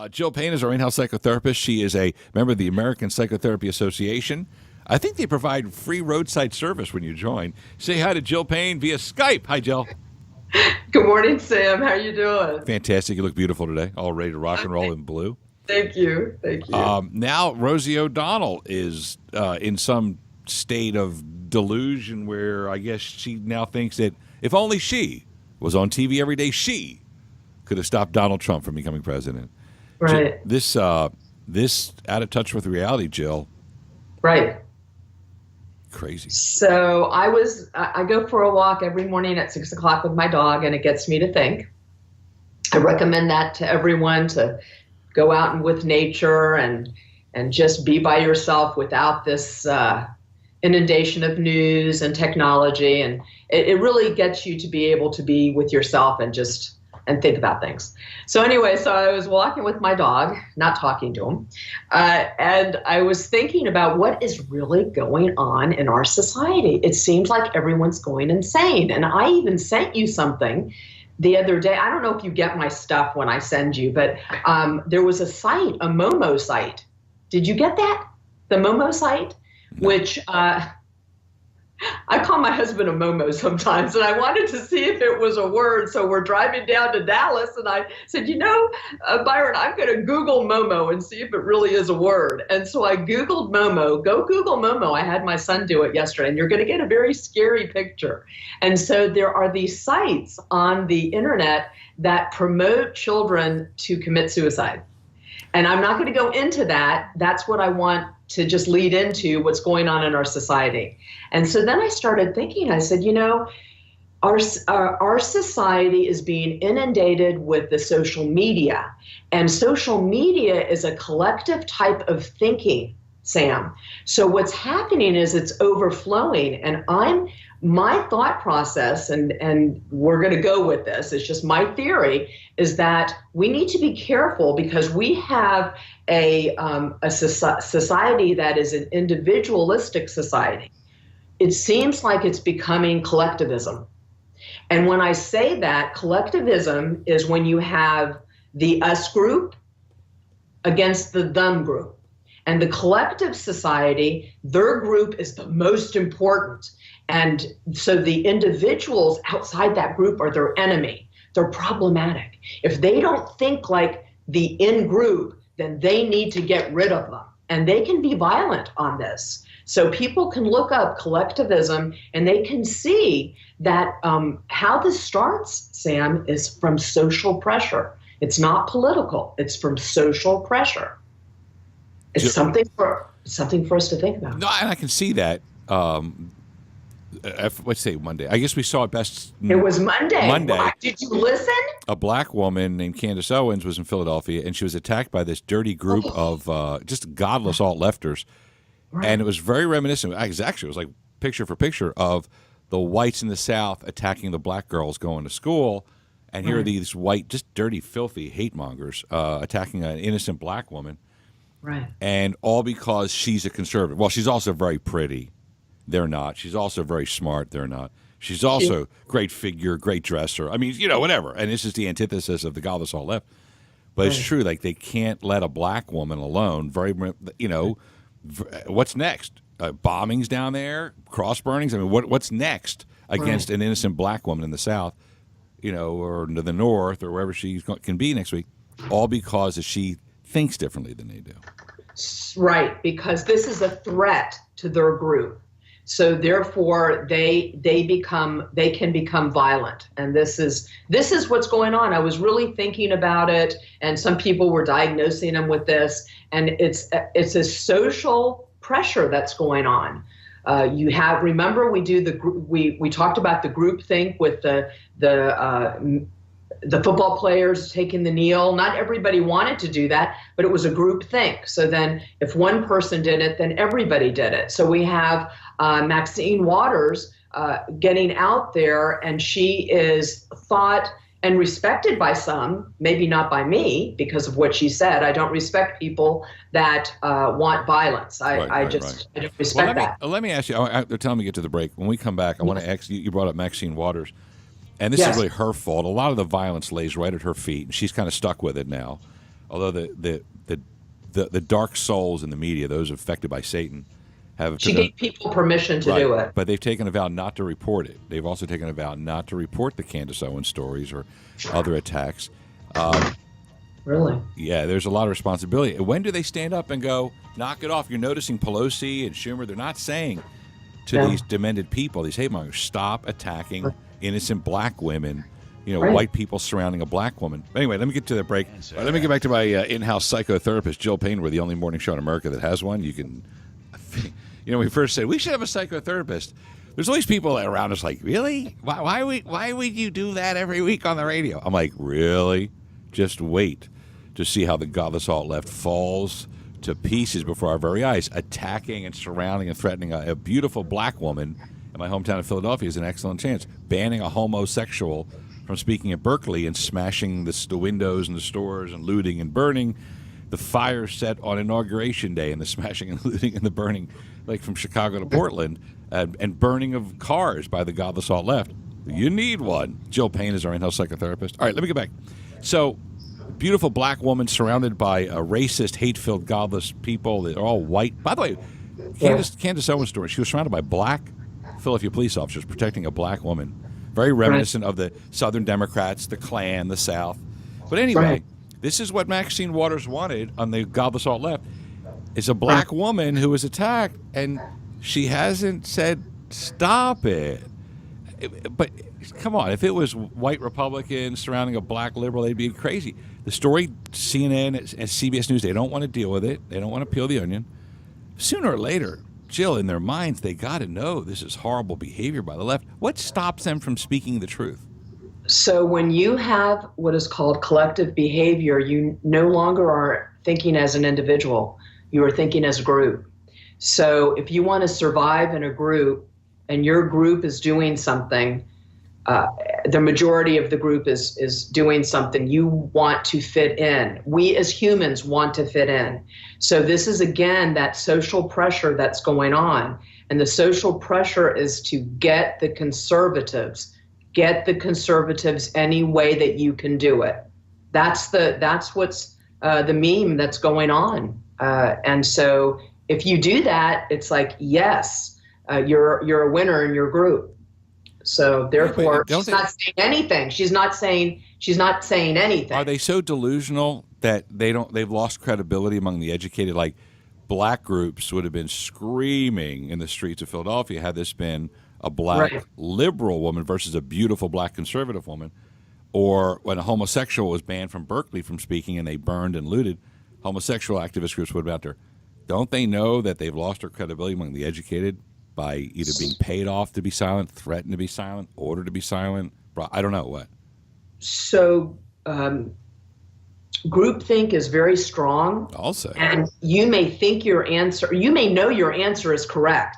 Jill Payne is our in-house psychotherapist. She is a member of the American Psychotherapy Association. I think they provide free roadside service when you join. Say hi to Jill Payne via Skype. Hi, Jill. Good morning, Sam. How you doing? Fantastic. You look beautiful today. All ready to rock and roll in blue. Thank you. Thank you. Now, Rosie O'Donnell is in some state of delusion where I guess she now thinks that if only she was on TV every day, she could have stopped Donald Trump from becoming president. Right. This out of touch with reality, Jill. Right. Crazy. So I go for a walk every morning at 6 o'clock with my dog, and it gets me to think. I recommend that to everyone, to go out and with nature and just be by yourself without this inundation of news and technology. And it really gets you to be able to be with yourself and think about things. So anyway, so I was walking with my dog, not talking to him, and I was thinking about what is really going on in our society. It seems like everyone's going insane. And I even sent you something the other day. I don't know if you get my stuff when I send you, but there was a site, a Momo site. Did you get that? The Momo site, which I call my husband a Momo sometimes, and I wanted to see if it was a word. So we're driving down to Dallas, and I said, Byron, I'm going to Google Momo and see if it really is a word. And so I Googled Momo. Go Google Momo. I had my son do it yesterday, and you're going to get a very scary picture. And so there are these sites on the internet that promote children to commit suicide. And I'm not going to go into that. That's what I want to just lead into what's going on in our society. And so then I started thinking, I said, our society is being inundated with the social media. And social media is a collective type of thinking, Sam. So what's happening is it's overflowing. And my thought process, and we're going to go with this, it's just my theory, is that we need to be careful because we have a society that is an individualistic society. It seems like it's becoming collectivism. And when I say that, collectivism is when you have the us group against the them group. And the collective society, their group is the most important. And so the individuals outside that group are their enemy. They're problematic. If they don't think like the in group, then they need to get rid of them. And they can be violent on this. So people can look up collectivism and they can see that how this starts, Sam, is from social pressure. It's not political. It's from social pressure. It's something for us to think about. No, and I can see that. Let's say Monday. I guess we saw it best. It was Monday. Monday. Did you listen? A black woman named Candace Owens was in Philadelphia, and she was attacked by this dirty group of just godless alt-lefters. Right. And it was very reminiscent. Actually, it was like picture for picture of the whites in the South attacking the black girls going to school. And here are these white, just dirty, filthy hate mongers attacking an innocent black woman. Right. And all because she's a conservative. Well, she's also very pretty. They're not. She's also very smart. They're not. She's also great figure, great dresser. I mean, whatever. And this is the antithesis of the godless all left. But it's true. Like, they can't let a black woman alone. What's next? Bombings down there? Cross burnings? I mean, what's next against an innocent black woman in the South, or to the North or wherever she can be next week? All because she thinks differently than they do. Right. Because this is a threat to their group. So therefore, they can become violent, and this is what's going on. I was really thinking about it, and some people were diagnosing them with this, and it's a social pressure that's going on. Remember we talked about the group think with the football players taking the kneel. Not everybody wanted to do that, but it was a group think. So then if one person did it, then everybody did it. So we have Maxine Waters getting out there, and she is thought and respected by some, maybe not by me because of what she said. I don't respect people that want violence. I don't respect that. Let me ask you, they're telling me to get to the break. When we come back, I want to ask you, you brought up Maxine Waters. And this is really her fault. A lot of the violence lays right at her feet, and she's kind of stuck with it now. Although the dark souls in the media, those affected by Satan, have She gave people permission to do it. But they've taken a vow not to report it. They've also taken a vow not to report the Candace Owens stories or other attacks. Really? Yeah, there's a lot of responsibility. When do they stand up and go, knock it off? You're noticing Pelosi and Schumer, they're not saying to these demented people, these hate mongers, stop attacking innocent black women, white people surrounding a black woman. Anyway, let me get to the break. Let me get back to my in-house psychotherapist, Jill Payne. We're the only morning show in America that has one. You can, we first said, we should have a psychotherapist. There's always people around us like, really? Why would you do that every week on the radio? I'm like, really? Just wait to see how the godless alt-left falls to pieces before our very eyes. Attacking and surrounding and threatening a beautiful black woman in my hometown of Philadelphia is an excellent chance. Banning a homosexual from speaking at Berkeley and smashing the windows and the stores and looting and burning. The fire set on Inauguration Day and the smashing and looting and the burning, like from Chicago to Portland, and burning of cars by the godless alt-left. You need one. Jill Payne is our in-house psychotherapist. All right, let me get back. So, beautiful black woman surrounded by a racist, hate-filled, godless people that are all white. By the way, Candace Owens' story, she was surrounded by black Philadelphia police officers protecting a black woman. Very reminiscent of the Southern Democrats, the Klan, the South. But anyway, this is what Maxine Waters wanted on the godless alt-left, is a black woman who was attacked, and she hasn't said, stop it. But come on, if it was white Republicans surrounding a black liberal, they'd be crazy. The story, CNN and CBS News, they don't want to deal with it. They don't want to peel the onion. Sooner or later, Jill, in their minds, they got to know this is horrible behavior by the left. What stops them from speaking the truth? So when you have what is called collective behavior, you no longer are thinking as an individual. You are thinking as a group. So if you want to survive in a group and your group is doing something, the majority of the group is doing something, you want to fit in. We as humans want to fit in. So this is, again, that social pressure that's going on. And the social pressure is to get the conservatives any way that you can do it. That's what's the meme that's going on. And so if you do that, it's like, yes, you're a winner in your group. So therefore, she's not saying anything. She's not saying anything. Are they so delusional that they've lost credibility among the educated? Like, black groups would have been screaming in the streets of Philadelphia had this been a black liberal woman versus a beautiful black conservative woman. Or when a homosexual was banned from Berkeley from speaking and they burned and looted, homosexual activist groups would have been out there. Don't they know that they've lost their credibility among the educated by either being paid off to be silent, threatened to be silent, ordered to be silent? I don't know what. So groupthink is very strong. I'll say. And you may think you may know your answer is correct.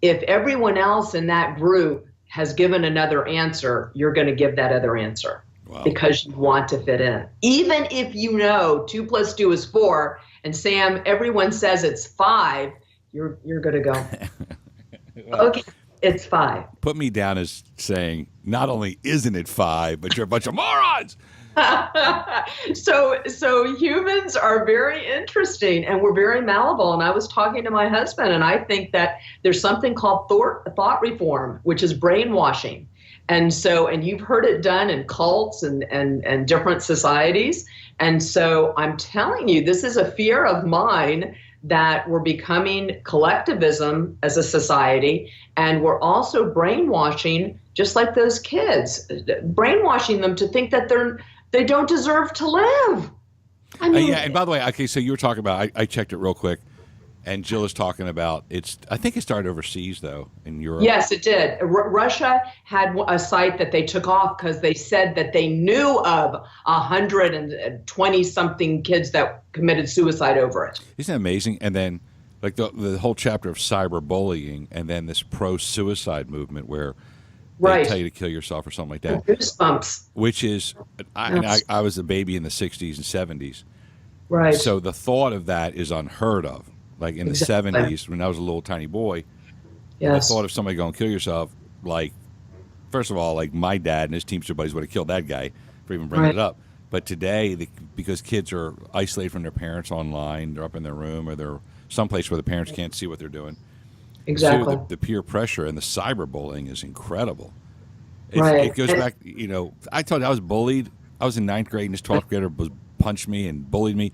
If everyone else in that group has given another answer, you're going to give that other answer. Wow. Because you want to fit in. Even if you know 2 + 2 is 4, and Sam, everyone says it's 5, you're going to go, well, okay, it's 5. Put me down as saying, not only isn't it 5, but you're a bunch of morons. So humans are very interesting, and we're very malleable. And I was talking to my husband, and I think that there's something called thought reform, which is brainwashing. And you've heard it done in cults and different societies. And so I'm telling you, this is a fear of mine that we're becoming collectivism as a society, and we're also brainwashing, just like those kids, brainwashing them to think that they don't deserve to live. I mean, yeah, and by the way, okay, so you were talking about, I checked it real quick, and Jill is talking about, I think it started overseas, though, in Europe. Yes, it did. Russia had a site that they took off because they said that they knew of 120-something kids that committed suicide over it. Isn't that amazing? And then, like, the whole chapter of cyberbullying, and then this pro-suicide movement where they tell you to kill yourself or something like that. Goosebumps. Which is, I was a baby in the 60s and 70s. Right. So the thought of that is unheard of. Like in the 70s, when I was a little tiny boy, the thought of somebody going to kill yourself, like, first of all, like my dad and his Teamster buddies would have killed that guy for even bringing it up. But today, because kids are isolated from their parents online, they're up in their room or they're someplace where the parents can't see what they're doing. Exactly. So the peer pressure and the cyberbullying is incredible. Right. It goes back, I told you I was bullied. I was in ninth grade and this 12th grader punched me and bullied me.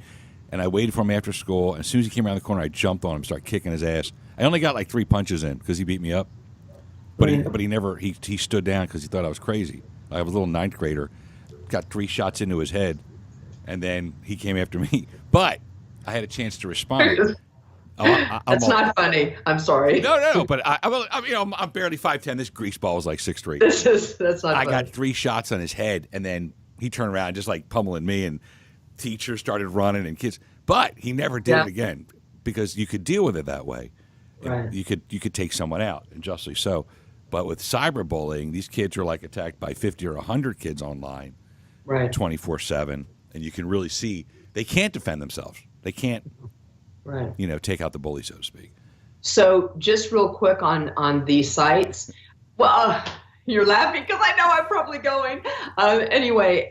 And I waited for him after school. And as soon as he came around the corner, I jumped on him and started kicking his ass. I only got like 3 punches in because he beat me up. But he stood down because he thought I was crazy. I was a little ninth grader, got 3 shots into his head, and then he came after me. But I had a chance to respond. That's not funny. I'm sorry. No. But I'm barely 5'10". This greaseball was like 6'3". That's not I funny. got 3 shots on his head, and then he turned around just like pummeling me, and teachers started running and kids. But he never did it again because you could deal with it that way. Right. You could take someone out, and justly so. But with cyberbullying, these kids are like attacked by 50 or 100 kids online, right, 24/7, and you can really see they can't defend themselves. They can't, right, take out the bully, so to speak. So just real quick on these sites. Well, you're laughing because I know I'm probably going. Anyway,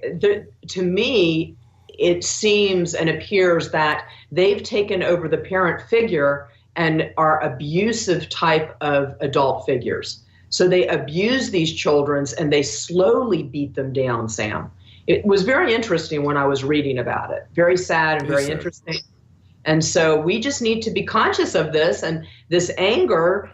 to me, it seems and appears that they've taken over the parent figure and are abusive type of adult figures. So they abuse these children and they slowly beat them down, Sam. It was very interesting when I was reading about it. Very sad and very interesting. And so we just need to be conscious of this, and this anger,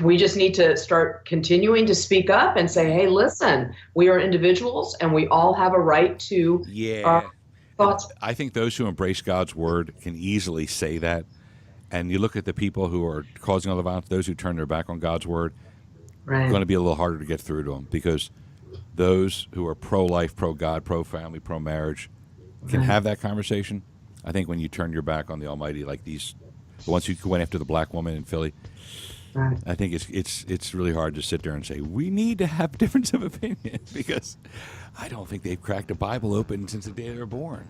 we just need to start continuing to speak up and say, hey, listen, we are individuals and we all have a right to our thoughts. I think those who embrace God's word can easily say that. And you look at the people who are causing all the violence, those who turn their back on God's word, right, going to be a little harder to get through to them, because those who are pro-life, pro-God, pro-family, pro-marriage can have that conversation. I think when you turn your back on the Almighty, like the ones who went after the black woman in Philly, right, I think it's really hard to sit there and say we need to have difference of opinion, because I don't think they've cracked a Bible open since the day they were born.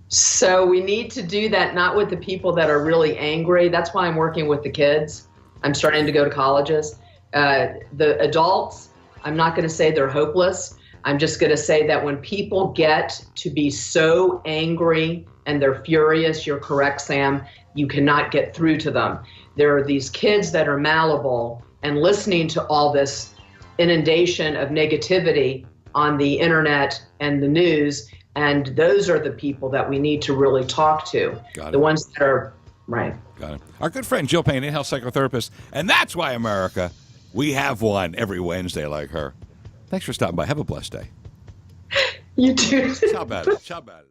So we need to do that not with the people that are really angry. That's why I'm working with the kids. I'm starting to go to colleges. The adults, I'm not going to say they're hopeless. I'm just going to say that when people get to be so angry and they're furious, you're correct, Sam, you cannot get through to them. There are these kids that are malleable, and listening to all this inundation of negativity on the internet and the news, and those are the people that we need to really talk to. The ones that are, right. Got it. Our good friend Jill Payne, in-house psychotherapist, and that's why, America, we have one every Wednesday like her. Thanks for stopping by. Have a blessed day. You too. How about it?